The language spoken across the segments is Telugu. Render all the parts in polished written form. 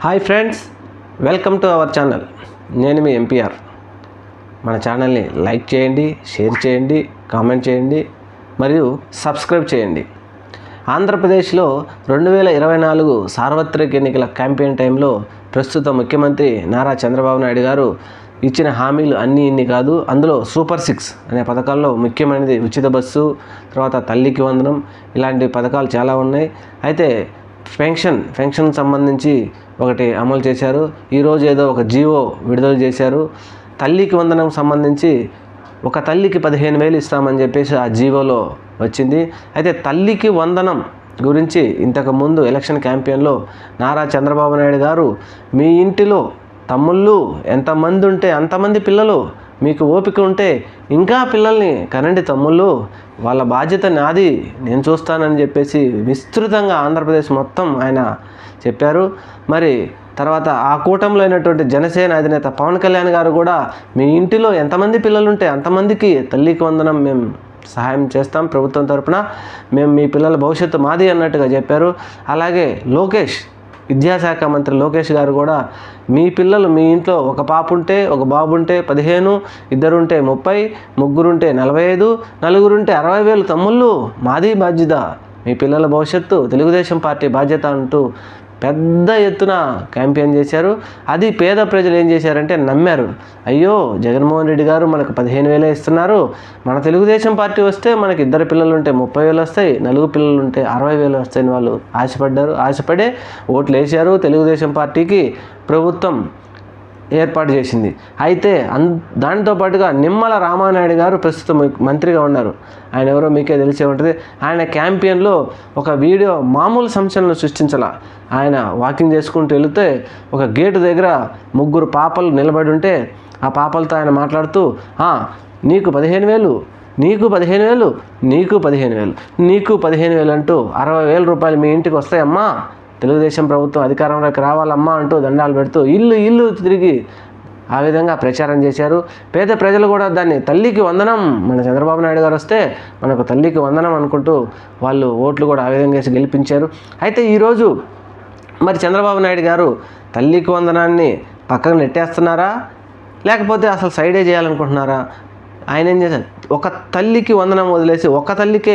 Hi friends, welcome to our channel. నేను మీ ఎంపీఆర్. మన ఛానల్ని లైక్ చేయండి, షేర్ చేయండి, కామెంట్ చేయండి మరియు సబ్స్క్రైబ్ చేయండి. ఆంధ్రప్రదేశ్లో 2024 సార్వత్రిక ఎన్నికల క్యాంపెయిన్ టైంలో ప్రస్తుత ముఖ్యమంత్రి నారా చంద్రబాబు నాయుడు గారు ఇచ్చిన హామీలు ఇన్ని కాదు. అందులో సూపర్ 6 అనే పథకాల్లో ముఖ్యమైనది ఉచిత బస్సు, తర్వాత తల్లికి వందనం, ఇలాంటి పథకాలు చాలా ఉన్నాయి. అయితే పెన్షన్ సంబంధించి ఒకటి అమలు చేశారు. ఈరోజు ఏదో ఒక జీవో విడుదల చేశారు. తల్లికి వందనం సంబంధించి ఒక తల్లికి 15,000 ఇస్తామని చెప్పేసి ఆ జీవోలో వచ్చింది. అయితే తల్లికి వందనం గురించి ఇంతకుముందు ఎలక్షన్ క్యాంపెయిన్లో నారా చంద్రబాబు నాయుడు గారు, మీ ఇంటిలో తమ్ముళ్ళు ఎంతమంది ఉంటే అంతమంది పిల్లలు, మీకు ఓపిక ఉంటే ఇంకా పిల్లల్ని కనండి తమ్ముళ్ళు, వాళ్ళ బాధ్యత నాది, నేను చూస్తానని చెప్పేసి విస్తృతంగా ఆంధ్రప్రదేశ్ మొత్తం ఆయన చెప్పారు. మరి తర్వాత ఆ కూటమిలో అయినటువంటి జనసేన అధినేత పవన్ కళ్యాణ్ గారు కూడా, మీ ఇంటిలో ఎంతమంది పిల్లలు ఉంటే అంతమందికి తల్లికి వందనం మేము సహాయం చేస్తాం ప్రభుత్వం తరపున, మేము మీ పిల్లల భవిష్యత్తు మాది అన్నట్టుగా చెప్పారు. అలాగే విద్యాశాఖ మంత్రి లోకేష్ గారు కూడా, మీ పిల్లలు మీ ఇంట్లో ఒక పాప ఉంటే ఒక బాబు ఉంటే 15, ఇద్దరుంటే 30, ముగ్గురుంటే 45, నలుగురుంటే 60,000 తమ్ముళ్ళు, మాది బాధ్యత, మీ పిల్లల భవిష్యత్తు తెలుగుదేశం పార్టీ బాధ్యత అంటూ పెద్ద ఎత్తున క్యాంపెయిన్ చేశారు. అది పేద ప్రజలు ఏం చేశారంటే నమ్మారు. అయ్యో, జగన్మోహన్ రెడ్డి గారు మనకు 15,000 ఇస్తున్నారు, మన తెలుగుదేశం పార్టీ వస్తే మనకి 2 పిల్లలు ఉంటే 30,000 వస్తాయి, 4 పిల్లలు ఉంటే 60,000 వస్తాయని వాళ్ళు ఆశపడే ఓట్లు వేశారు. తెలుగుదేశం పార్టీకి ప్రభుత్వం ఏర్పాటు చేసింది. అయితే దానితో పాటుగా నిమ్మల రామానాయుడు గారు ప్రస్తుతం మంత్రిగా ఉన్నారు. ఆయన ఎవరో మీకే తెలిసే ఉంటుంది. ఆయన క్యాంపెయిన్లో ఒక వీడియో మామూలు సంచలనం సృష్టించాల. ఆయన వాకింగ్ చేసుకుంటూ వెళితే ఒక గేటు దగ్గర 3 పాపలు నిలబడి ఉంటే ఆ పాపలతో ఆయన మాట్లాడుతూ, నీకు 15,000, నీకు 15,000, నీకు 15,000, నీకు 15,000 అంటూ 60,000 రూపాయలు మీ ఇంటికి వస్తాయమ్మా, తెలుగుదేశం ప్రభుత్వం అధికారంలోకి రావాలమ్మా అంటూ దండాలు పెడుతూ ఇల్లు తిరిగి ఆ విధంగా ప్రచారం చేశారు. పేద ప్రజలు కూడా దాన్ని తల్లికి వందనం, మన చంద్రబాబు నాయుడు గారు వస్తే మనకు తల్లికి వందనం అనుకుంటూ వాళ్ళు ఓట్లు కూడా ఆ విధంగా వేసి గెలిపించారు. అయితే ఈరోజు మరి చంద్రబాబు నాయుడు గారు తల్లికి వందనాన్ని పక్కకు నెట్టేస్తున్నారా, లేకపోతే అసలు సైడే చేయాలనుకుంటున్నారా? ఆయన ఏం చేశారు, ఒక తల్లికి వందనం వదిలేసి ఒక తల్లికే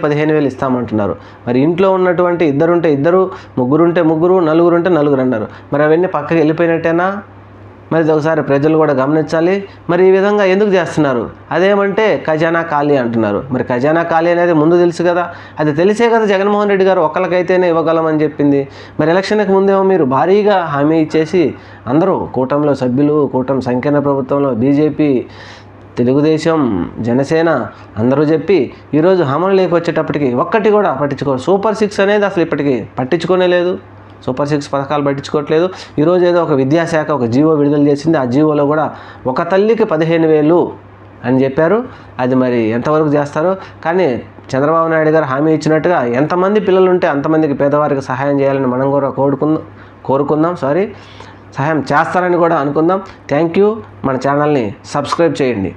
15,000 ఇస్తామంటున్నారు. మరి ఇంట్లో ఉన్నటువంటి 2 ఉంటే 2, 3 ఉంటే 3, 4 ఉంటే 4 అన్నారు. మరి అవన్నీ పక్కకి వెళ్ళిపోయినట్టేనా? మరి ఒకసారి ప్రజలు కూడా గమనించాలి. మరి ఈ విధంగా ఎందుకు చేస్తున్నారు? అదేమంటే ఖజానా ఖాళీ అంటున్నారు. మరి ఖజానా ఖాళీ అనేది ముందు తెలుసు కదా, అది తెలిసే కదా జగన్మోహన్ రెడ్డి గారు ఒక్కరికైతేనే ఇవ్వగలమని చెప్పింది. మరి ఎలక్షన్కి ముందేమో మీరు భారీగా హామీ ఇచ్చేసి అందరూ కూటమిలో సభ్యులు, కూటమి సంకీర్ణ ప్రభుత్వంలో బీజేపీ, తెలుగుదేశం, జనసేన అందరూ చెప్పి ఈరోజు అమలులోకి వచ్చేటప్పటికి ఒక్కటి కూడా పట్టించుకోరు. సూపర్ 6 అనేది అసలు ఇప్పటికీ పట్టించుకోనే లేదు. సూపర్ 6 పథకాలు పట్టించుకోవట్లేదు. ఈరోజు ఏదో ఒక విద్యాశాఖ ఒక జీవో విడుదల చేసింది. ఆ జీవోలో కూడా ఒక తల్లికి 15,000 అని చెప్పారు. అది మరి ఎంతవరకు చేస్తారో. కానీ చంద్రబాబు నాయుడు గారు హామీ ఇచ్చినట్టుగా ఎంతమంది పిల్లలు ఉంటే అంతమందికి పేదవారికి సహాయం చేయాలని మనం కూడా కోరుకుందాం. సహాయం చేస్తారని కూడా అనుకుందాం. Thank you. మన ఛానల్ని సబ్స్క్రైబ్ చేయండి.